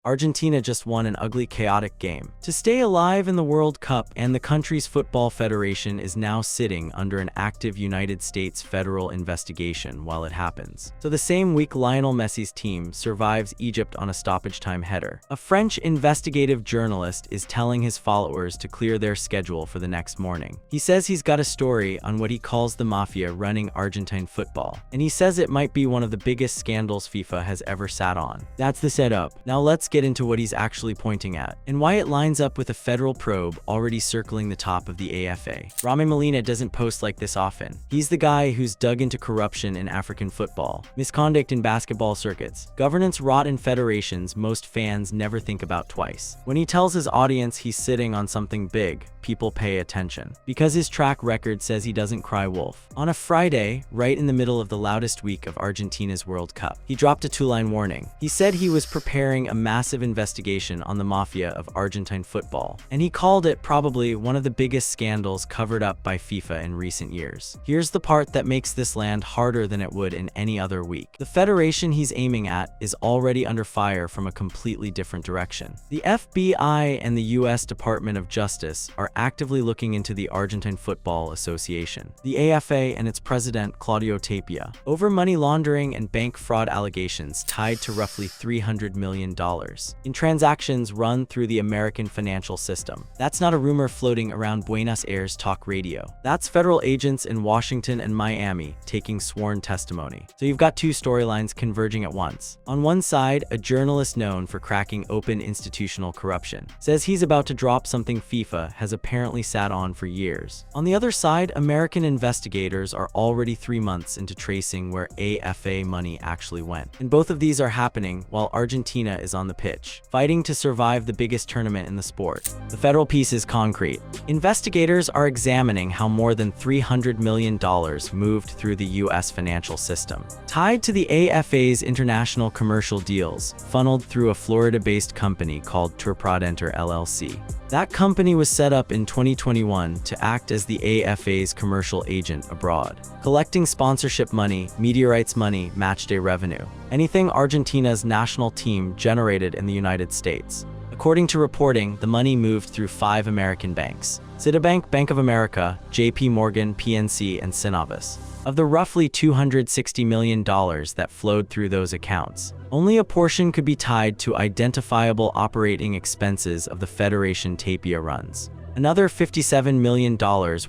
Argentina just won an ugly, chaotic game to stay alive in the World Cup, and the country's football federation is now sitting under an active United States federal investigation while it happens. So the same week Lionel Messi's team survives Egypt on a stoppage-time header, a French investigative journalist is telling his followers to clear their schedule for the next morning. He says he's got a story on what he calls the mafia running Argentine football, and he says it might be one of the biggest scandals FIFA has ever sat on. That's the setup. Now let's get into what he's actually pointing at, and why it lines up with a federal probe already circling the top of the AFA. Rami Molina doesn't post like this often. He's the guy who's dug into corruption in African football, misconduct in basketball circuits, governance rot in federations most fans never think about twice. When he tells his audience he's sitting on something big, people pay attention, because his track record says he doesn't cry wolf. On a Friday, right in the middle of the loudest week of Argentina's World Cup, he dropped a two-line warning. He said he was preparing a massive investigation on the mafia of Argentine football, and he called it probably one of the biggest scandals covered up by FIFA in recent years. Here's the part that makes this land harder than it would in any other week. The federation he's aiming at is already under fire from a completely different direction. The FBI and the US Department of Justice are actively looking into the Argentine Football Association, the AFA, and its president, Claudio Tapia, over money laundering and bank fraud allegations tied to roughly $300 million in transactions run through the American financial system. That's not a rumor floating around Buenos Aires talk radio. That's federal agents in Washington and Miami taking sworn testimony. So you've got two storylines converging at once. On one side, a journalist known for cracking open institutional corruption says he's about to drop something FIFA has apparently sat on for years. On the other side, American investigators are already 3 months into tracing where AFA money actually went. And both of these are happening while Argentina is on the pitch, fighting to survive the biggest tournament in the sport. The federal piece is concrete. Investigators are examining how more than $300 million moved through the US financial system, tied to the AFA's international commercial deals, funneled through a Florida-based company called Turprodenter LLC. That company was set up in 2021 to act as the AFA's commercial agent abroad, collecting sponsorship money, media rights money, matchday revenue, anything Argentina's national team generated in the United States. According to reporting, the money moved through 5 American banks: Citibank, Bank of America, JP Morgan, PNC, and Synovus. Of the roughly $260 million that flowed through those accounts, only a portion could be tied to identifiable operating expenses of the federation Tapia runs. Another $57 million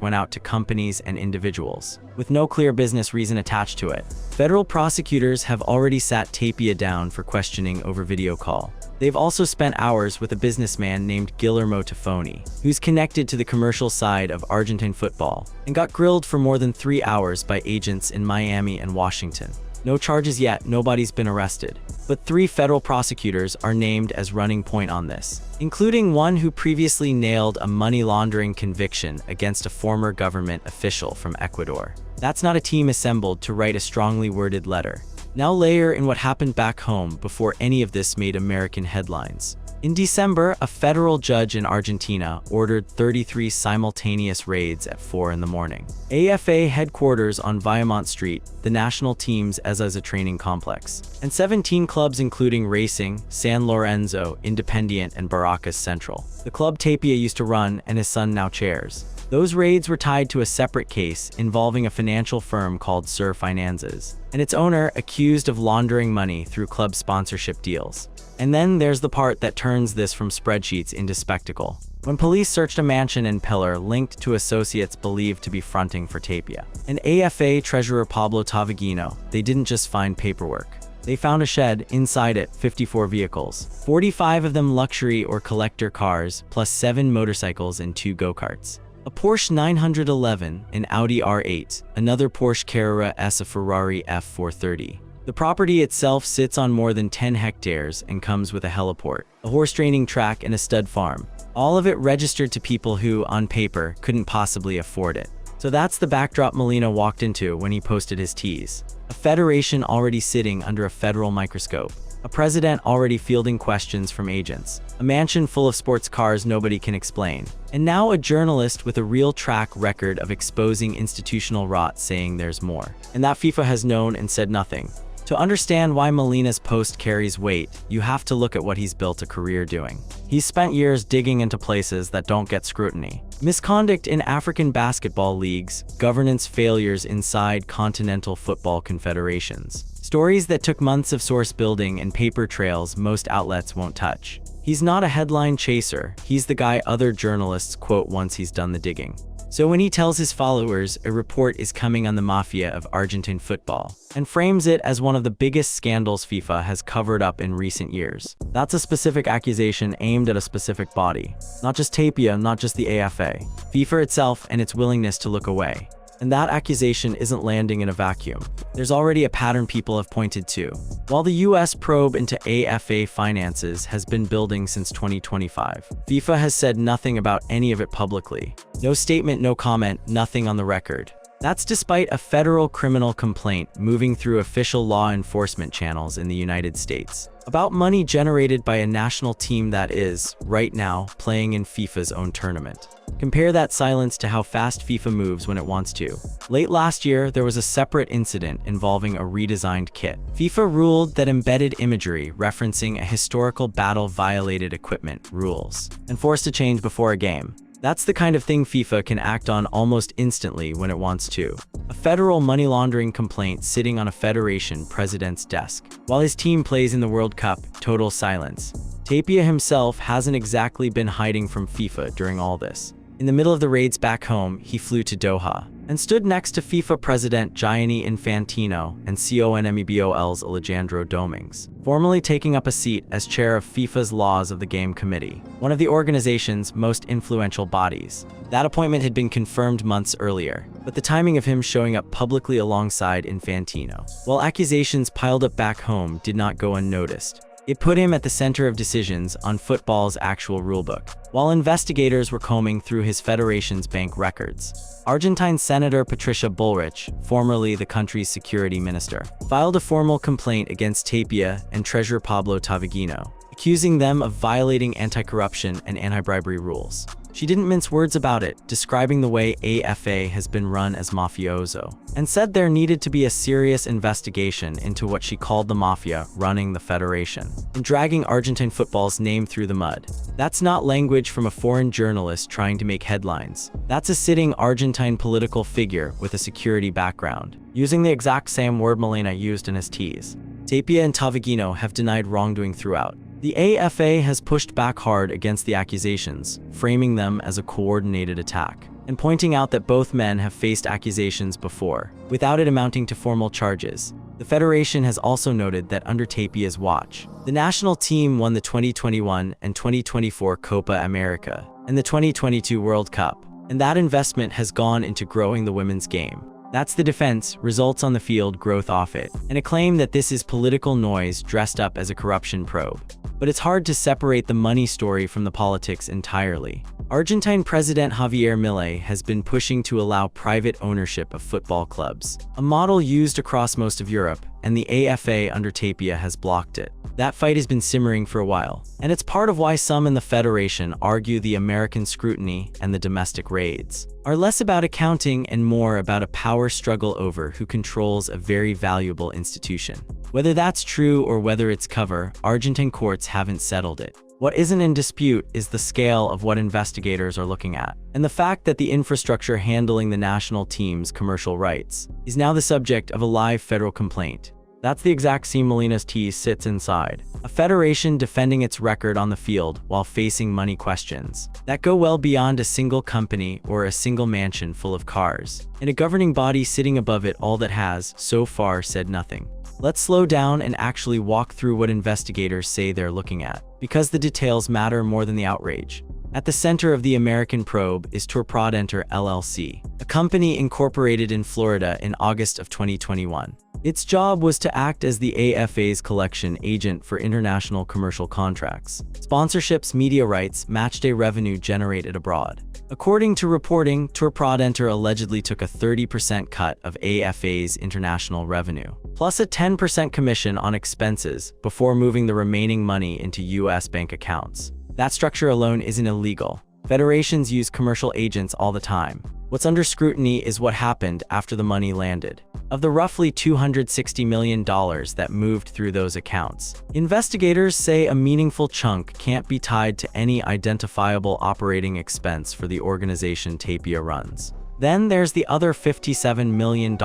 went out to companies and individuals, with no clear business reason attached to it. Federal prosecutors have already sat Tapia down for questioning over video call. They've also spent hours with a businessman named Guillermo Tifoni, who's connected to the commercial side of Argentine football, and got grilled for more than 3 hours by agents in Miami and Washington. No charges yet, nobody's been arrested. But 3 federal prosecutors are named as running point on this, including one who previously nailed a money laundering conviction against a former government official from Ecuador. That's not a team assembled to write a strongly worded letter. Now layer in what happened back home before any of this made American headlines. In December, a federal judge in Argentina ordered 33 simultaneous raids at 4 in the morning. AFA headquarters on Viamont Street, the national team's Ezeiza training complex, and 17 clubs including Racing, San Lorenzo, Independiente, and Barracas Central, the club Tapia used to run and his son now chairs. Those raids were tied to a separate case involving a financial firm called Sur Finanzas, and its owner accused of laundering money through club sponsorship deals. And then there's the part that turns this from spreadsheets into spectacle. When police searched a mansion in Pillar linked to associates believed to be fronting for Tapia and AFA treasurer Pablo Tavagino, they didn't just find paperwork. They found a shed, inside it 54 vehicles, 45 of them luxury or collector cars, plus 7 motorcycles and 2 go-karts. A Porsche 911, an Audi R8, another Porsche Carrera S, a Ferrari F430. The property itself sits on more than 10 hectares and comes with a heliport, a horse training track, and a stud farm. All of it registered to people who, on paper, couldn't possibly afford it. So that's the backdrop Molina walked into when he posted his tease. A federation already sitting under a federal microscope. A president already fielding questions from agents, a mansion full of sports cars nobody can explain, and now a journalist with a real track record of exposing institutional rot saying there's more, and that FIFA has known and said nothing. To understand why Molina's post carries weight, you have to look at what he's built a career doing. He's spent years digging into places that don't get scrutiny. Misconduct in African basketball leagues, governance failures inside continental football confederations. Stories that took months of source building and paper trails most outlets won't touch. He's not a headline chaser, he's the guy other journalists quote once he's done the digging. So when he tells his followers a report is coming on the mafia of Argentine football, and frames it as one of the biggest scandals FIFA has covered up in recent years, that's a specific accusation aimed at a specific body. Not just Tapia, not just the AFA. FIFA itself and its willingness to look away. And that accusation isn't landing in a vacuum. There's already a pattern people have pointed to. While the US probe into AFA finances has been building since 2025, FIFA has said nothing about any of it publicly. No statement, no comment, nothing on the record. That's despite a federal criminal complaint moving through official law enforcement channels in the United States about money generated by a national team that is, right now, playing in FIFA's own tournament. Compare that silence to how fast FIFA moves when it wants to. Late last year, there was a separate incident involving a redesigned kit. FIFA ruled that embedded imagery referencing a historical battle violated equipment rules, and forced a change before a game. That's the kind of thing FIFA can act on almost instantly when it wants to. A federal money laundering complaint sitting on a federation president's desk. While his team plays in the World Cup, total silence. Tapia himself hasn't exactly been hiding from FIFA during all this. In the middle of the raids back home, he flew to Doha and stood next to FIFA President Gianni Infantino and CONMEBOL's Alejandro Dominguez, formally taking up a seat as chair of FIFA's Laws of the Game Committee, one of the organization's most influential bodies. That appointment had been confirmed months earlier, but the timing of him showing up publicly alongside Infantino, while accusations piled up back home, did not go unnoticed. It put him at the center of decisions on football's actual rulebook, while investigators were combing through his federation's bank records. Argentine Senator Patricia Bullrich, formerly the country's security minister, filed a formal complaint against Tapia and Treasurer Pablo Taviguino, accusing them of violating anti-corruption and anti-bribery rules. She didn't mince words about it, describing the way AFA has been run as mafioso, and said there needed to be a serious investigation into what she called the mafia running the federation, and dragging Argentine football's name through the mud. That's not language from a foreign journalist trying to make headlines. That's a sitting Argentine political figure with a security background, using the exact same word Molina used in his tease. Tapia and Taviguino have denied wrongdoing throughout. The AFA has pushed back hard against the accusations, framing them as a coordinated attack, and pointing out that both men have faced accusations before, without it amounting to formal charges. The federation has also noted that under Tapia's watch, the national team won the 2021 and 2024 Copa America and the 2022 World Cup, and that investment has gone into growing the women's game. That's the defense, results on the field, growth off it, and a claim that this is political noise dressed up as a corruption probe. But it's hard to separate the money story from the politics entirely. Argentine President Javier Milei has been pushing to allow private ownership of football clubs, a model used across most of Europe, and the AFA under Tapia has blocked it. That fight has been simmering for a while, and it's part of why some in the federation argue the American scrutiny and the domestic raids are less about accounting and more about a power struggle over who controls a very valuable institution. Whether that's true or whether it's cover, Argentine courts haven't settled it. What isn't in dispute is the scale of what investigators are looking at, and the fact that the infrastructure handling the national team's commercial rights is now the subject of a live federal complaint. That's the exact scene Molina's tease sits inside. A federation defending its record on the field while facing money questions that go well beyond a single company or a single mansion full of cars, and a governing body sitting above it all that has, so far, said nothing. Let's slow down and actually walk through what investigators say they're looking at, because the details matter more than the outrage. At the center of the American probe is Turprodenter LLC, a company incorporated in Florida in August of 2021. Its job was to act as the AFA's collection agent for international commercial contracts, sponsorships, media rights, matchday revenue generated abroad. According to reporting, Turprodenter allegedly took a 30% cut of AFA's international revenue, plus a 10% commission on expenses before moving the remaining money into US bank accounts. That structure alone isn't illegal. Federations use commercial agents all the time. What's under scrutiny is what happened after the money landed. Of the roughly $260 million that moved through those accounts, investigators say a meaningful chunk can't be tied to any identifiable operating expense for the organization Tapia runs. Then there's the other $57 million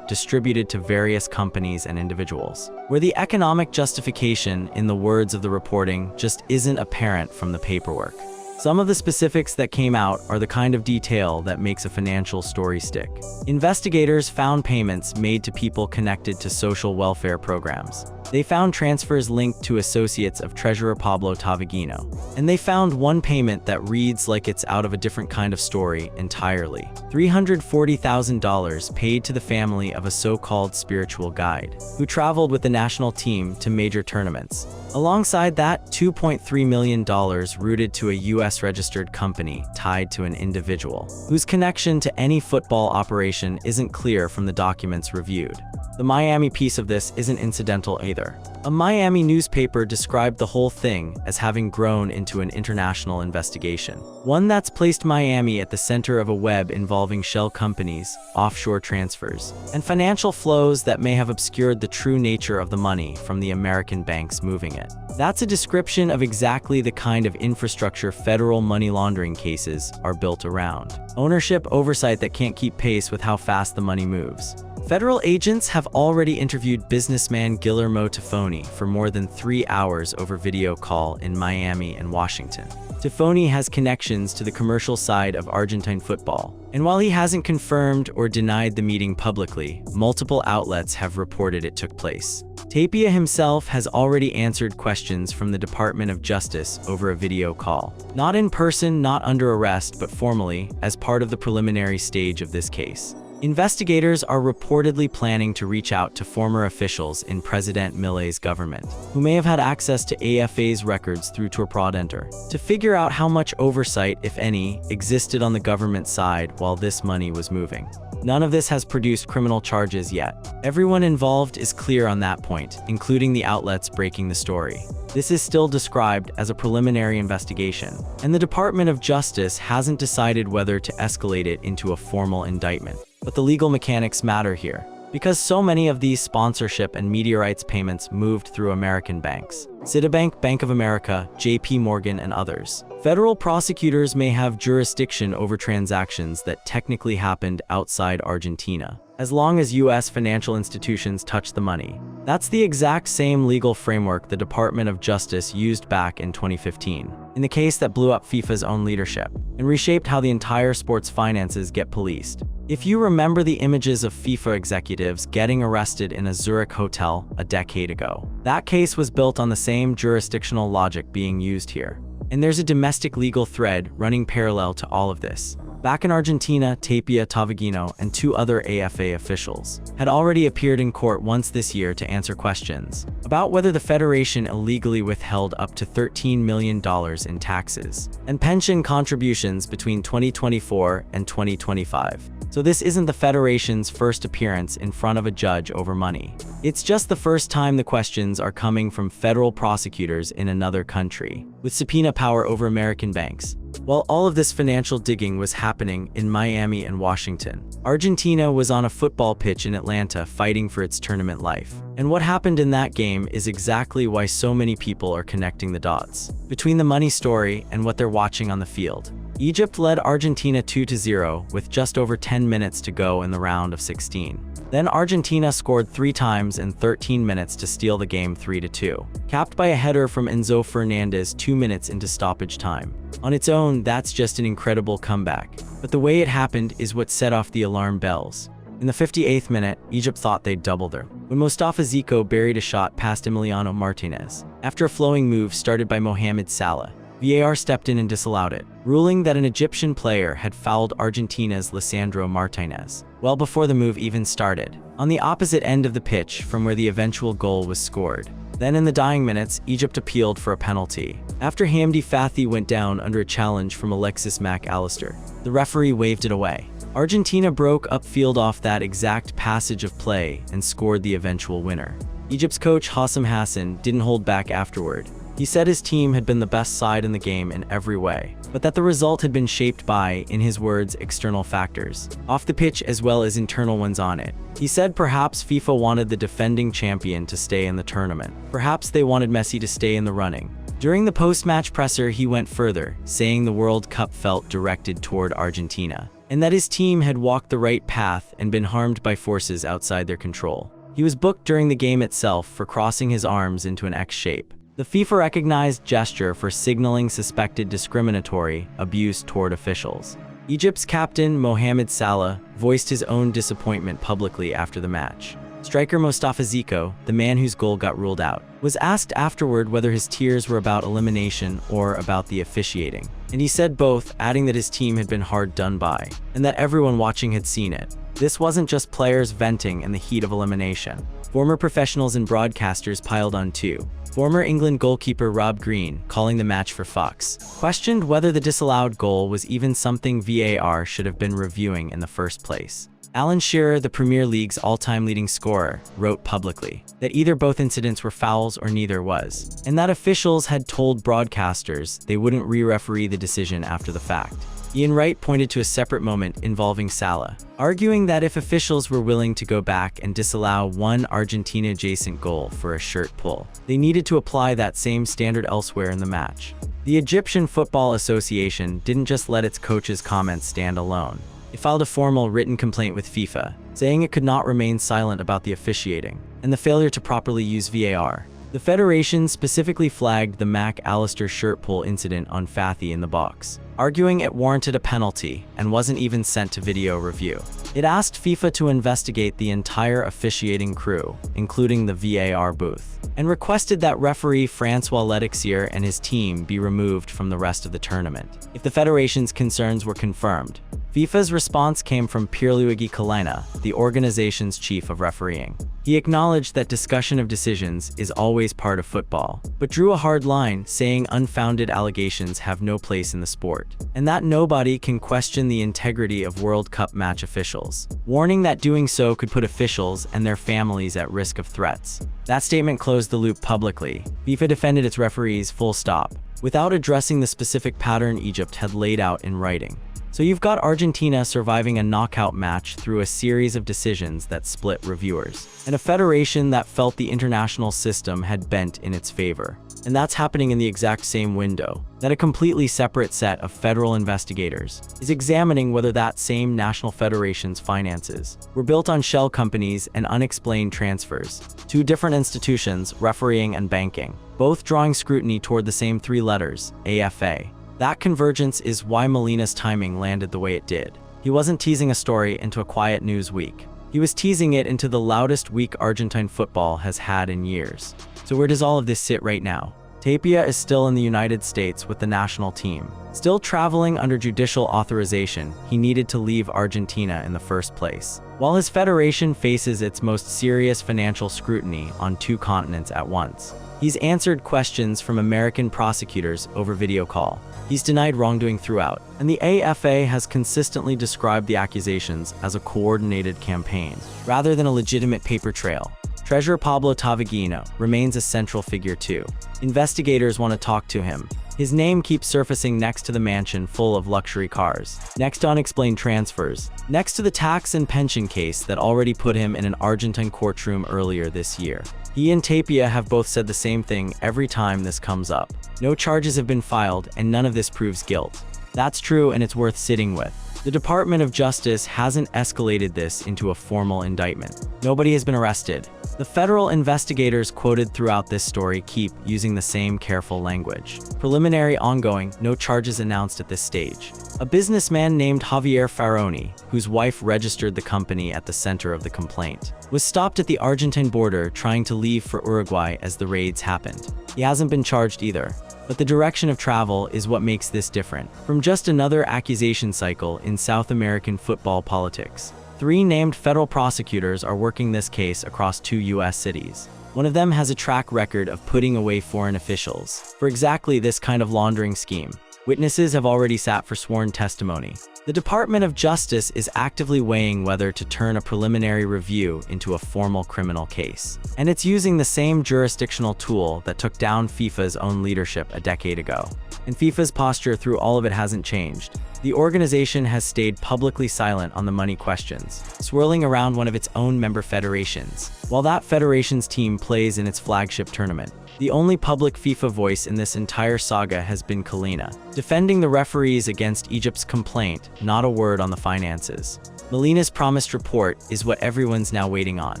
distributed to various companies and individuals, where the economic justification, in the words of the reporting, just isn't apparent from the paperwork. Some of the specifics that came out are the kind of detail that makes a financial story stick. Investigators found payments made to people connected to social welfare programs. They found transfers linked to associates of Treasurer Pablo Tavagino. And they found one payment that reads like it's out of a different kind of story entirely. $340,000 paid to the family of a so-called spiritual guide, who traveled with the national team to major tournaments. Alongside that, $2.3 million routed to a US-registered company tied to an individual, whose connection to any football operation isn't clear from the documents reviewed. The Miami piece of this isn't incidental either. A Miami newspaper described the whole thing as having grown into an international investigation, one that's placed Miami at the center of a web involving shell companies, offshore transfers, and financial flows that may have obscured the true nature of the money from the American banks moving it. That's a description of exactly the kind of infrastructure federal money laundering cases are built around. Ownership oversight that can't keep pace with how fast the money moves. Federal agents have already interviewed businessman Guillermo Tifoni for more than 3 hours over video call in Miami and Washington. Tifoni has connections to the commercial side of Argentine football, and while he hasn't confirmed or denied the meeting publicly, multiple outlets have reported it took place. Tapia himself has already answered questions from the Department of Justice over a video call. Not in person, not under arrest, but formally, as part of the preliminary stage of this case. Investigators are reportedly planning to reach out to former officials in President Milei's government, who may have had access to AFA's records through Torpradenter, to figure out how much oversight, if any, existed on the government side while this money was moving. None of this has produced criminal charges yet. Everyone involved is clear on that point, including the outlets breaking the story. This is still described as a preliminary investigation, and the Department of Justice hasn't decided whether to escalate it into a formal indictment. But the legal mechanics matter here, because so many of these sponsorship and media rights payments moved through American banks. Citibank, Bank of America, JP Morgan, and others. Federal prosecutors may have jurisdiction over transactions that technically happened outside Argentina, as long as US financial institutions touch the money. That's the exact same legal framework the Department of Justice used back in 2015, in the case that blew up FIFA's own leadership, and reshaped how the entire sport's finances get policed. If you remember the images of FIFA executives getting arrested in a Zurich hotel a decade ago, that case was built on the same jurisdictional logic being used here. And there's a domestic legal thread running parallel to all of this. Back in Argentina, Tapia, Tavagino, and 2 other AFA officials had already appeared in court once this year to answer questions about whether the federation illegally withheld up to $13 million in taxes and pension contributions between 2024 and 2025. So this isn't the federation's first appearance in front of a judge over money. It's just the first time the questions are coming from federal prosecutors in another country, with subpoena power over American banks. While all of this financial digging was happening in Miami and Washington, Argentina was on a football pitch in Atlanta fighting for its tournament life. And what happened in that game is exactly why so many people are connecting the dots between the money story and what they're watching on the field. Egypt led Argentina 2-0 with just over 10 minutes to go in the round of 16. Then Argentina scored 3 times in 13 minutes to steal the game 3-2, capped by a header from Enzo Fernandez 2 minutes into stoppage time. On its own, that's just an incredible comeback, but the way it happened is what set off the alarm bells. In the 58th minute, Egypt thought they'd doubled her, when Mostafa Zico buried a shot past Emiliano Martinez. After a flowing move started by Mohamed Salah, VAR stepped in and disallowed it, ruling that an Egyptian player had fouled Argentina's Lisandro Martinez, well before the move even started, on the opposite end of the pitch from where the eventual goal was scored. Then in the dying minutes, Egypt appealed for a penalty. After Hamdi Fathi went down under a challenge from Alexis Mac Allister, the referee waved it away. Argentina broke upfield off that exact passage of play and scored the eventual winner. Egypt's coach Hassam Hassan didn't hold back afterward. He said his team had been the best side in the game in every way, but that the result had been shaped by, in his words, external factors, off the pitch as well as internal ones on it. He said perhaps FIFA wanted the defending champion to stay in the tournament. Perhaps they wanted Messi to stay in the running. During the post-match presser, he went further, saying the World Cup felt directed toward Argentina, and that his team had walked the right path and been harmed by forces outside their control. He was booked during the game itself for crossing his arms into an X shape. The FIFA recognized gesture for signaling suspected discriminatory abuse toward officials. Egypt's captain, Mohamed Salah, voiced his own disappointment publicly after the match. Striker Mostafa Zico, the man whose goal got ruled out, was asked afterward whether his tears were about elimination or about the officiating. And he said both, adding that his team had been hard done by, and that everyone watching had seen it. This wasn't just players venting in the heat of elimination. Former professionals and broadcasters piled on too. Former England goalkeeper Rob Green, calling the match for fucks, questioned whether the disallowed goal was even something VAR should have been reviewing in the first place. Alan Shearer, the Premier League's all-time leading scorer, wrote publicly that either both incidents were fouls or neither was, and that officials had told broadcasters they wouldn't re-referee the decision after the fact. Ian Wright pointed to a separate moment involving Salah, arguing that if officials were willing to go back and disallow one Argentina-adjacent goal for a shirt pull, they needed to apply that same standard elsewhere in the match. The Egyptian Football Association didn't just let its coach's comments stand alone. It filed a formal written complaint with FIFA, saying it could not remain silent about the officiating and the failure to properly use VAR. The federation specifically flagged the Mac Allister shirt pull incident on Fathy in the box, arguing it warranted a penalty and wasn't even sent to video review. It asked FIFA to investigate the entire officiating crew, including the VAR booth, and requested that referee Francois Letixier and his team be removed from the rest of the tournament if the federation's concerns were confirmed. FIFA's response came from Pierluigi Collina, the organization's chief of refereeing. He acknowledged that discussion of decisions is always part of football, but drew a hard line, saying unfounded allegations have no place in the sport, and that nobody can question the integrity of World Cup match officials, warning that doing so could put officials and their families at risk of threats. That statement closed the loop publicly. FIFA defended its referees full stop, without addressing the specific pattern Egypt had laid out in writing. So you've got Argentina surviving a knockout match through a series of decisions that split reviewers, and a federation that felt the international system had bent in its favor. And that's happening in the exact same window that a completely separate set of federal investigators is examining whether that same national federation's finances were built on shell companies and unexplained transfers. Two different institutions, refereeing and banking, both drawing scrutiny toward the same three letters, AFA. That convergence is why Molina's timing landed the way it did. He wasn't teasing a story into a quiet news week. He was teasing it into the loudest week Argentine football has had in years. So where does all of this sit right now? Tapia is still in the United States with the national team. Still traveling under judicial authorization, he needed to leave Argentina in the first place, while his federation faces its most serious financial scrutiny on two continents at once. He's answered questions from American prosecutors over video call. He's denied wrongdoing throughout, and the AFA has consistently described the accusations as a coordinated campaign, rather than a legitimate paper trail. Treasurer Pablo Taviguino remains a central figure too. Investigators want to talk to him. His name keeps surfacing next to the mansion full of luxury cars, next to unexplained transfers, next to the tax and pension case that already put him in an Argentine courtroom earlier this year. He and Tapia have both said the same thing every time this comes up. No charges have been filed, and none of this proves guilt. That's true, and it's worth sitting with. The Department of Justice hasn't escalated this into a formal indictment. Nobody has been arrested. The federal investigators quoted throughout this story keep using the same careful language. Preliminary ongoing, no charges announced at this stage. A businessman named Javier Faroni, whose wife registered the company at the center of the complaint, was stopped at the Argentine border trying to leave for Uruguay as the raids happened. He hasn't been charged either. But the direction of travel is what makes this different from just another accusation cycle in South American football politics. Three named federal prosecutors are working this case across 2 U.S. cities. One of them has a track record of putting away foreign officials for exactly this kind of laundering scheme. Witnesses have already sat for sworn testimony. The Department of Justice is actively weighing whether to turn a preliminary review into a formal criminal case. And it's using the same jurisdictional tool that took down FIFA's own leadership a decade ago. And FIFA's posture through all of it hasn't changed. The organization has stayed publicly silent on the money questions, swirling around one of its own member federations, while that federation's team plays in its flagship tournament. The only public FIFA voice in this entire saga has been Kalina, defending the referees against Egypt's complaint, not a word on the finances. Molina's promised report is what everyone's now waiting on,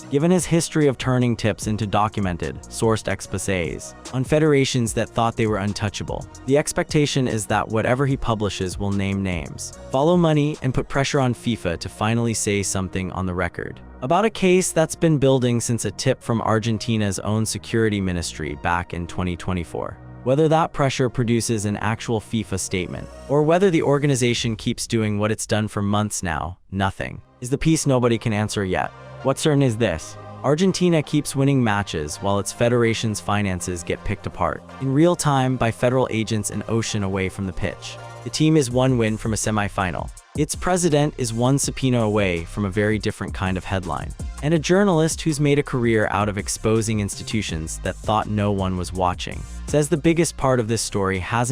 given his history of turning tips into documented, sourced exposés on federations that thought they were untouchable. The expectation is that whatever he publishes will name names, follow money, and put pressure on FIFA to finally say something on the record about a case that's been building since a tip from Argentina's own security ministry back in 2024. Whether that pressure produces an actual FIFA statement, or whether the organization keeps doing what it's done for months now, nothing, is the piece nobody can answer yet. What's certain is this: Argentina keeps winning matches while its federation's finances get picked apart, in real time by federal agents an ocean away from the pitch. The team is one win from a semi-final. Its president is one subpoena away from a very different kind of headline. And a journalist who's made a career out of exposing institutions that thought no one was watching says the biggest part of this story hasn't